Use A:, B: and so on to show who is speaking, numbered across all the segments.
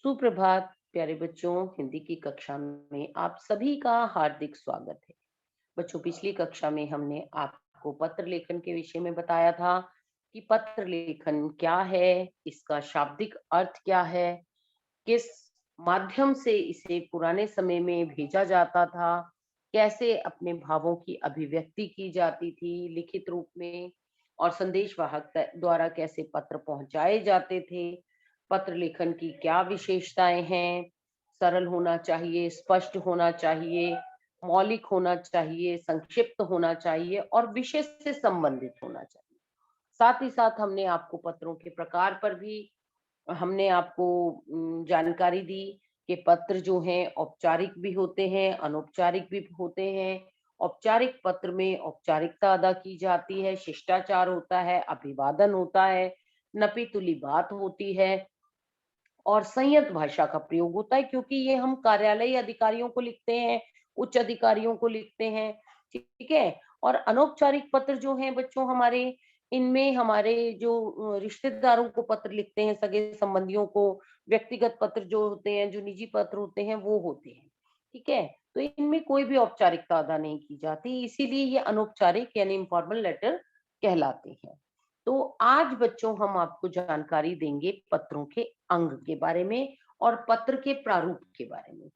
A: सुप्रभात प्यारे बच्चों। हिंदी की कक्षा में आप सभी का हार्दिक स्वागत है। बच्चों, पिछली कक्षा में हमने आपको पत्र लेखन के विषय में बताया था कि पत्र लेखन क्या है, इसका शाब्दिक अर्थ क्या है, किस माध्यम से इसे पुराने समय में भेजा जाता था, कैसे अपने भावों की अभिव्यक्ति की जाती थी लिखित रूप में, और संदेशवाहक द्वारा कैसे पत्र पहुंचाए जाते थे। पत्र लेखन की क्या विशेषताएं हैं? सरल होना चाहिए, स्पष्ट होना चाहिए, मौलिक होना चाहिए, संक्षिप्त होना चाहिए और विषय से संबंधित होना चाहिए। साथ ही साथ हमने आपको पत्रों के प्रकार पर भी हमने आपको जानकारी दी कि पत्र जो हैं औपचारिक भी होते हैं, अनौपचारिक भी होते हैं। औपचारिक पत्र में औपचारिकता अदा की जाती है, शिष्टाचार होता है, अभिवादन होता है, नपी तुली बात होती है और संयत भाषा का प्रयोग होता है, क्योंकि ये हम कार्यालयी अधिकारियों को लिखते हैं, उच्च अधिकारियों को लिखते हैं। ठीक है। और अनौपचारिक पत्र जो हैं बच्चों हमारे, इनमें हमारे जो रिश्तेदारों को पत्र लिखते हैं, सगे संबंधियों को, व्यक्तिगत पत्र जो होते हैं, जो निजी पत्र होते हैं, वो होते हैं। ठीक है। तो इनमें कोई भी औपचारिकता अदा नहीं की जाती, इसीलिए ये अनौपचारिक यानी इनफॉर्मल लेटर कहलाते हैं। तो आज बच्चों हम आपको जानकारी देंगे पत्रों के अंग के बारे में और पत्र के प्रारूप के बारे में।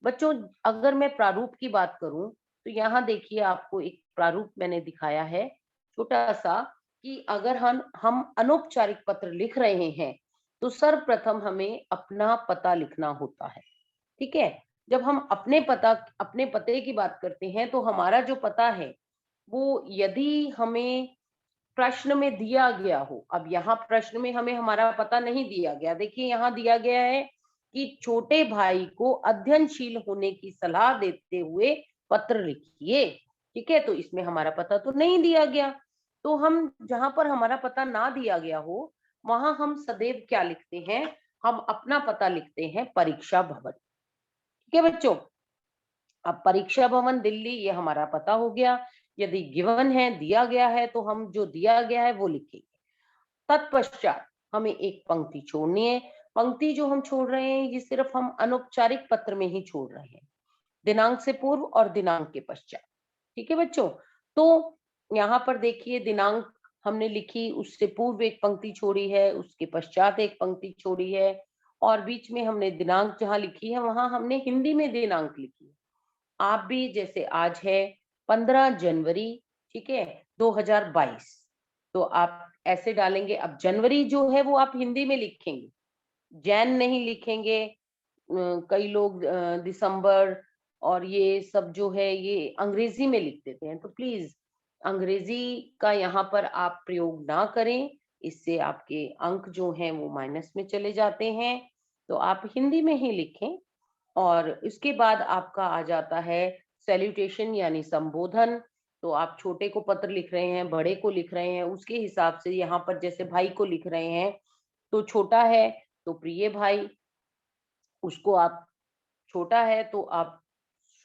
A: बच्चों, अगर मैं प्रारूप की बात करूं तो यहाँ देखिए, आपको एक प्रारूप मैंने दिखाया है छोटा सा, कि अगर हम अनौपचारिक पत्र लिख रहे हैं तो सर्वप्रथम हमें अपना पता लिखना होता है। ठीक है। जब हम अपने पते की बात करते हैं तो हमारा जो पता है वो यदि हमें प्रश्न में दिया गया हो, अब यहाँ प्रश्न में हमें हमारा पता नहीं दिया गया, देखिए यहाँ दिया गया है कि छोटे भाई को अध्ययनशील होने की सलाह देते हुए पत्र लिखिए। ठीक है। तो इसमें हमारा पता तो नहीं दिया गया, तो हम जहां पर हमारा पता ना दिया गया हो वहां हम सदैव क्या लिखते हैं? हम अपना पता लिखते हैं परीक्षा भवन। ठीक है बच्चों। अब परीक्षा भवन दिल्ली, ये हमारा पता हो गया। यदि गिवन है, दिया गया है, तो हम जो दिया गया है वो लिखेंगे। तत्पश्चात हमें एक पंक्ति छोड़नी है। पंक्ति जो हम छोड़ रहे हैं ये सिर्फ हम अनौपचारिक पत्र में ही छोड़ रहे हैं, दिनांक से पूर्व और दिनांक के पश्चात। ठीक है बच्चों। तो यहाँ पर देखिए, दिनांक हमने लिखी, उससे पूर्व एक पंक्ति छोड़ी है, उसके पश्चात एक पंक्ति छोड़ी है, और बीच में हमने दिनांक जहां लिखी है वहां हमने हिंदी में दिनांक लिखी है। आप भी जैसे आज है 15 जनवरी, ठीक है, 2022, तो आप ऐसे डालेंगे। अब जनवरी जो है वो आप हिंदी में लिखेंगे, जैन नहीं लिखेंगे। कई लोग दिसंबर और ये सब जो है ये अंग्रेजी में लिख देते हैं, तो प्लीज अंग्रेजी का यहाँ पर आप प्रयोग ना करें, इससे आपके अंक जो हैं वो माइनस में चले जाते हैं। तो आप हिंदी में ही लिखें। और इसके बाद आपका आ जाता है सैल्यूटेशन यानी संबोधन। तो आप छोटे को पत्र लिख रहे हैं, बड़े को लिख रहे हैं, उसके हिसाब से यहाँ पर जैसे भाई को लिख रहे हैं तो छोटा है तो प्रिय भाई, उसको आप, छोटा है तो आप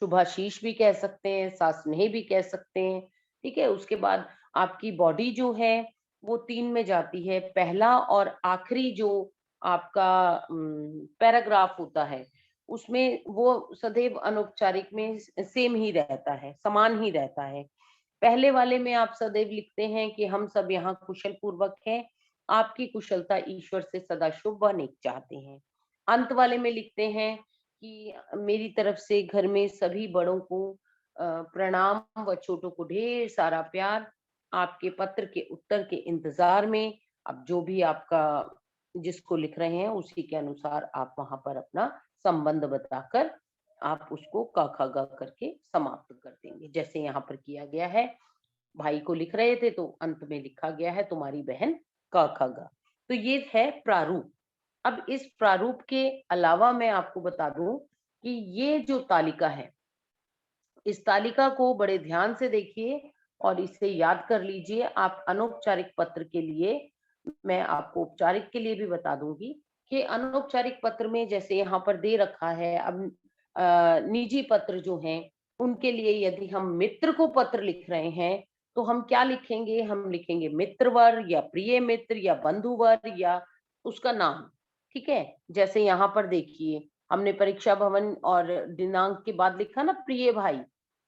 A: शुभाशीष भी कह सकते हैं, सास्नेह भी कह सकते हैं। ठीक है। उसके बाद आपकी बॉडी जो है वो 3 में जाती है। पहला और आखिरी जो आपका पैराग्राफ होता है उसमें वो सदैव अनौपचारिक में सेम ही रहता है, समान ही रहता है। पहले वाले में आप सदैव लिखते हैं कि हम सब यहाँ कुशल पूर्वक हैं, आपकी कुशलता ईश्वर से सदा शुभ व नेक चाहते हैं। अंत वाले में लिखते हैं कि मेरी तरफ से घर में सभी बड़ों को प्रणाम व छोटों को ढेर सारा प्यार, आपके पत्र के उत्तर के इंतजार में। अब जो भी आपका जिसको लिख रहे हैं उसी के अनुसार आप वहां पर अपना संबंध बताकर आप उसको क ख ग करके समाप्त कर देंगे, जैसे यहाँ पर किया गया है। भाई को लिख रहे थे तो अंत में लिखा गया है तुम्हारी बहन क ख ग। तो ये है प्रारूप। अब इस प्रारूप के अलावा मैं आपको बता दूं कि ये जो तालिका है, इस तालिका को बड़े ध्यान से देखिए और इसे याद कर लीजिए। आप अनौपचारिक पत्र के लिए, मैं आपको औपचारिक के लिए भी बता दूंगी कि अनौपचारिक पत्र में जैसे यहाँ पर दे रखा है। अब निजी पत्र जो हैं उनके लिए यदि हम मित्र को पत्र लिख रहे हैं तो हम क्या लिखेंगे? हम लिखेंगे मित्रवर या प्रिय मित्र या बंधुवर या उसका नाम। ठीक है। जैसे यहाँ पर देखिए, हमने परीक्षा भवन और दिनांक के बाद लिखा ना प्रिय भाई,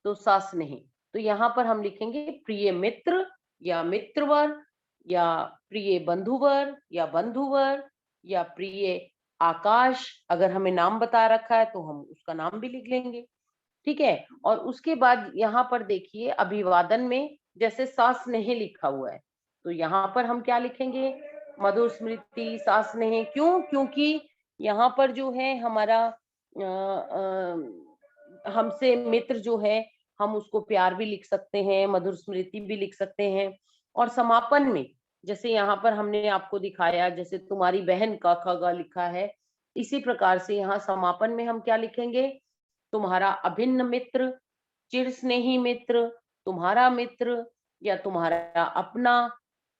A: तो सास्नेह, तो यहाँ पर हम लिखेंगे प्रिय मित्र या मित्रवर या प्रिय बंधुवर या बंधुवर या प्रिय आकाश। अगर हमें नाम बता रखा है तो हम उसका नाम भी लिख लेंगे। ठीक है। और उसके बाद यहाँ पर देखिए अभिवादन में जैसे सास नहीं लिखा हुआ है, तो यहाँ पर हम क्या लिखेंगे, मधुर स्मृति सास नहीं। क्यों? क्योंकि यहाँ पर जो है हमारा हमसे मित्र जो है, हम उसको प्यार भी लिख सकते हैं, मधुर स्मृति भी लिख सकते हैं। और समापन में जैसे यहाँ पर हमने आपको दिखाया, जैसे तुम्हारी बहन का ख ग लिखा है, इसी प्रकार से यहाँ समापन में हम क्या लिखेंगे, तुम्हारा अभिन्न मित्र, चिर स्नेही मित्र, तुम्हारा मित्र या तुम्हारा अपना।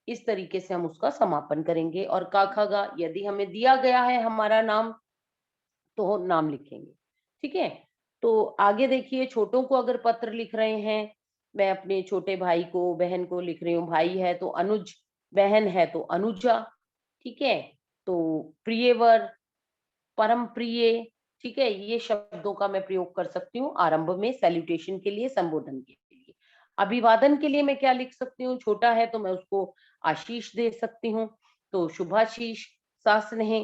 A: इस तरीके से हम उसका समापन करेंगे। और का ख ग यदि हमें दिया गया है हमारा नाम, तो नाम लिखेंगे। ठीक है। तो आगे देखिए, छोटों को अगर पत्र लिख रहे हैं, मैं अपने छोटे भाई को, बहन को लिख रही हूँ, भाई है तो अनुज, बहन है तो अनुजा। ठीक है। तो प्रियवर, परम प्रिय, ठीक है, ये शब्दों का मैं प्रयोग कर सकती हूँ आरंभ में, सैल्यूटेशन के लिए, संबोधन के लिए। अभिवादन के लिए मैं क्या लिख सकती हूँ, छोटा है तो मैं उसको आशीष दे सकती हूँ, तो शुभाशीष, सास्नेह।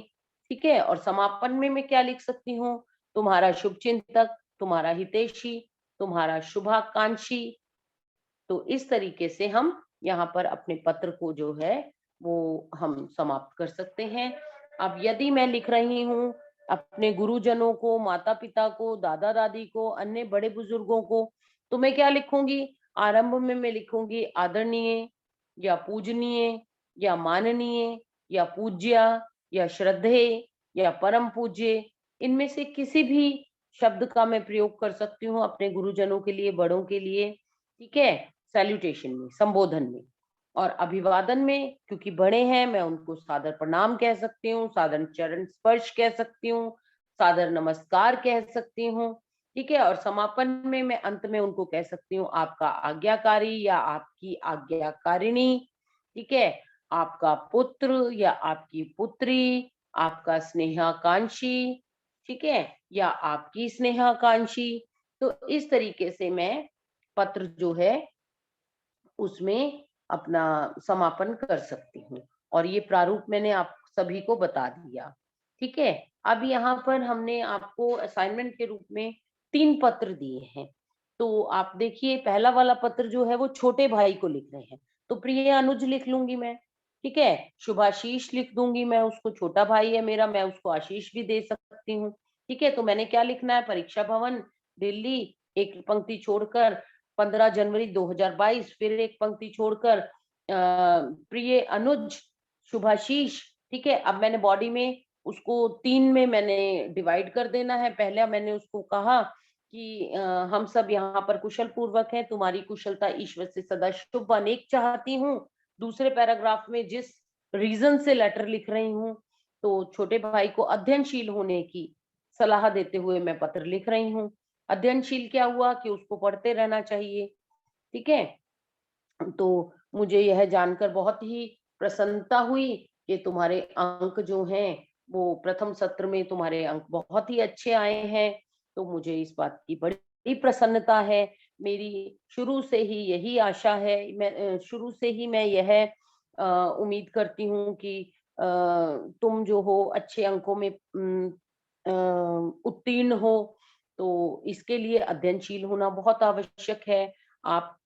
A: ठीक है। और समापन में मैं क्या लिख सकती हूँ, तुम्हारा शुभचिंतक, तुम्हारा हितैषी, तुम्हारा शुभाकांक्षी। तो इस तरीके से हम यहाँ पर अपने पत्र को जो है वो हम समाप्त कर सकते हैं। अब यदि मैं लिख रही हूँ अपने गुरुजनों को, माता पिता को, दादा दादी को, अन्य बड़े बुजुर्गों को, तो मैं क्या लिखूंगी, आरंभ में मैं लिखूंगी आदरणीय या पूजनीय या माननीय या पूज्य या श्रद्धेय या परम पूज्य। इनमें से किसी भी शब्द का मैं प्रयोग कर सकती हूँ अपने गुरुजनों के लिए, बड़ों के लिए। ठीक है। सैल्यूटेशन में, संबोधन में। और अभिवादन में क्योंकि बड़े हैं, मैं उनको सादर प्रणाम कह सकती हूँ, सादर चरण स्पर्श कह सकती हूँ, सादर नमस्कार कह सकती हूँ। ठीक है। और समापन में मैं अंत में उनको कह सकती हूँ आपका आज्ञाकारी या आपकी आज्ञाकारिणी। ठीक है। आपका पुत्र या आपकी पुत्री, आपका स्नेहाकांक्षी, ठीक है, या आपकी स्नेहाकांक्षी। तो इस तरीके से मैं पत्र जो है उसमें अपना समापन कर सकती हूँ। और ये प्रारूप मैंने आप सभी को बता दिया। ठीक है। अब यहाँ पर हमने आपको असाइनमेंट के रूप में 3 पत्र दिए हैं। तो आप देखिए, पहला वाला पत्र जो है वो छोटे भाई को लिख रहे हैं, तो प्रिय अनुज लिख लूंगी मैं। ठीक है। शुभाशीष लिख दूंगी मैं, उसको छोटा भाई है मेरा, मैं उसको आशीष भी दे सकती हूँ। ठीक है। तो मैंने क्या लिखना है, परीक्षा भवन दिल्ली, एक पंक्ति छोड़कर 15 जनवरी 2022, फिर एक पंक्ति छोड़कर प्रिय अनुज, शुभाशीष। ठीक है। अब मैंने बॉडी में उसको 3 में मैंने डिवाइड कर देना है। पहले मैंने उसको कहा कि हम सब यहाँ पर कुशल पूर्वक हैं, तुम्हारी कुशलता ईश्वर से सदा शुभ अनेक चाहती हूँ। दूसरे पैराग्राफ में जिस रीजन से लेटर लिख रही हूँ, तो छोटे भाई को अध्ययनशील होने की सलाह देते हुए मैं पत्र लिख रही हूँ। अध्ययनशील क्या हुआ कि उसको पढ़ते रहना चाहिए। ठीक है। तो मुझे यह जानकर बहुत ही प्रसन्नता हुई कि तुम्हारे अंक जो हैं वो प्रथम सत्र में तुम्हारे अंक बहुत ही अच्छे आए हैं। तो मुझे इस बात की बड़ी प्रसन्नता है। मेरी शुरू से ही यही आशा है, मैं शुरू से ही मैं यह उम्मीद करती हूँ कि तुम जो हो अच्छे अंकों में उत्तीर्ण हो। तो इसके लिए अध्ययनशील होना बहुत आवश्यक है। आप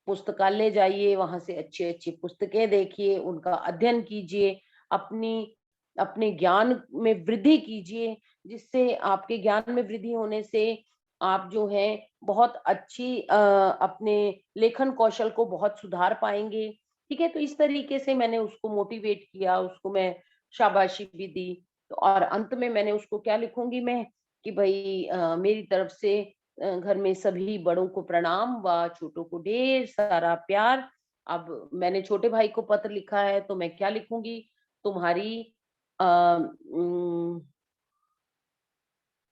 A: पुस्तकालय जाइए, वहां से अच्छी अच्छी पुस्तकें देखिए, उनका अध्ययन कीजिए, अपनी अपने ज्ञान में वृद्धि कीजिए, जिससे आपके ज्ञान में वृद्धि होने से आप जो है बहुत अच्छी अपने लेखन कौशल को बहुत सुधार पाएंगे। ठीक है। तो इस तरीके से मैंने उसको मोटिवेट किया, उसको मैं शाबाशी भी दी। तो और अंत में मैंने उसको क्या लिखूंगी मैं, कि भाई मेरी तरफ से घर में सभी बड़ों को प्रणाम व छोटों को ढेर सारा प्यार। अब मैंने छोटे भाई को पत्र लिखा है, तो मैं क्या लिखूंगी, तुम्हारी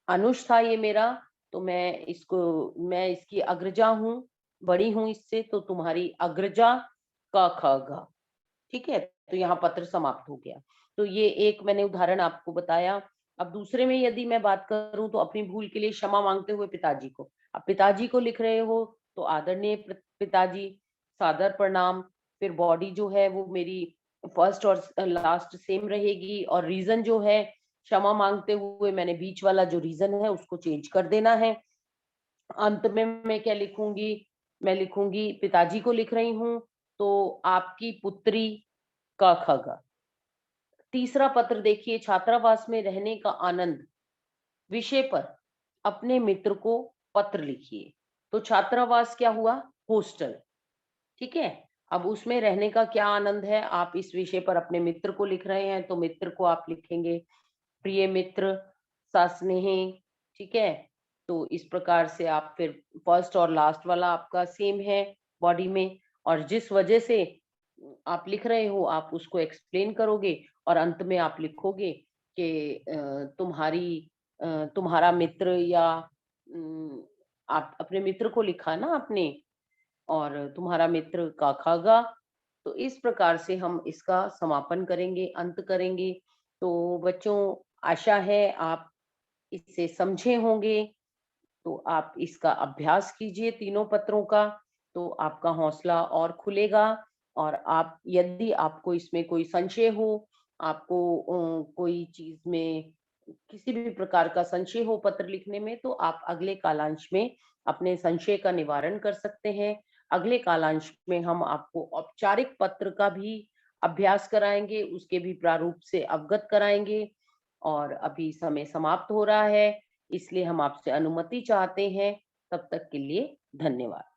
A: अनुज था ये मेरा, तो मैं इसकी अग्रजा हूँ, बड़ी हूँ इससे, तो तुम्हारी अग्रजा का ख ग। ठीक है। तो यहाँ पत्र समाप्त हो गया। तो ये एक मैंने उदाहरण आपको बताया। अब दूसरे में यदि मैं बात करूँ तो अपनी भूल के लिए क्षमा माँगते हुए पिताजी को। अब पिताजी को लिख रहे हो तो आदरणीय पिताजी, सादर प्रणाम, फिर बॉडी जो है वो मेरी फर्स्ट और लास्ट सेम रहेगी, और रीज़न जो है क्षमा माँगते हुए मैंने बीच वाला जो रीज़न है उसको चेंज कर देना है। अंत में मैं क्या लिखूँगी? मैं लिखूँगी पिताजी को लिख रही हूँ, तो आपकी पुत्री क ख ग। तीसरा पत्र देखिए, छात्रावास में रहने का आनंद विषय पर अपने मित्र को पत्र लिखिए। तो छात्रावास क्या हुआ? हॉस्टल, ठीक है? अब उसमें रहने का क्या आनंद है, आप इस विषय पर अपने मित्र को लिख रहे हैं, तो मित्र को आप लिखेंगे प्रिय मित्र, सस्नेही, ठीक है? तो इस प्रकार से आप फिर फर्स्ट और लास्ट वाला आपका सेम है बॉडी में, और जिस वजह से आप लिख रहे हो आप उसको एक्सप्लेन करोगे, और अंत में आप लिखोगे कि तुम्हारा मित्र, या आप अपने मित्र को लिखा ना आपने, और तुम्हारा मित्र का खागा। तो इस प्रकार से हम इसका समापन करेंगे, अंत करेंगे। तो बच्चों, आशा है आप इसे समझे होंगे, तो आप इसका अभ्यास कीजिए तीनों पत्रों का, तो आपका हौसला और खुलेगा। और आप, यदि आपको इसमें कोई संशय हो, आपको कोई चीज में किसी भी प्रकार का संशय हो पत्र लिखने में, तो आप अगले कालांश में अपने संशय का निवारण कर सकते हैं। अगले कालांश में हम आपको औपचारिक पत्र का भी अभ्यास कराएंगे, उसके भी प्रारूप से अवगत कराएंगे। और अभी समय समाप्त हो रहा है, इसलिए हम आपसे अनुमति चाहते हैं। तब तक के लिए धन्यवाद।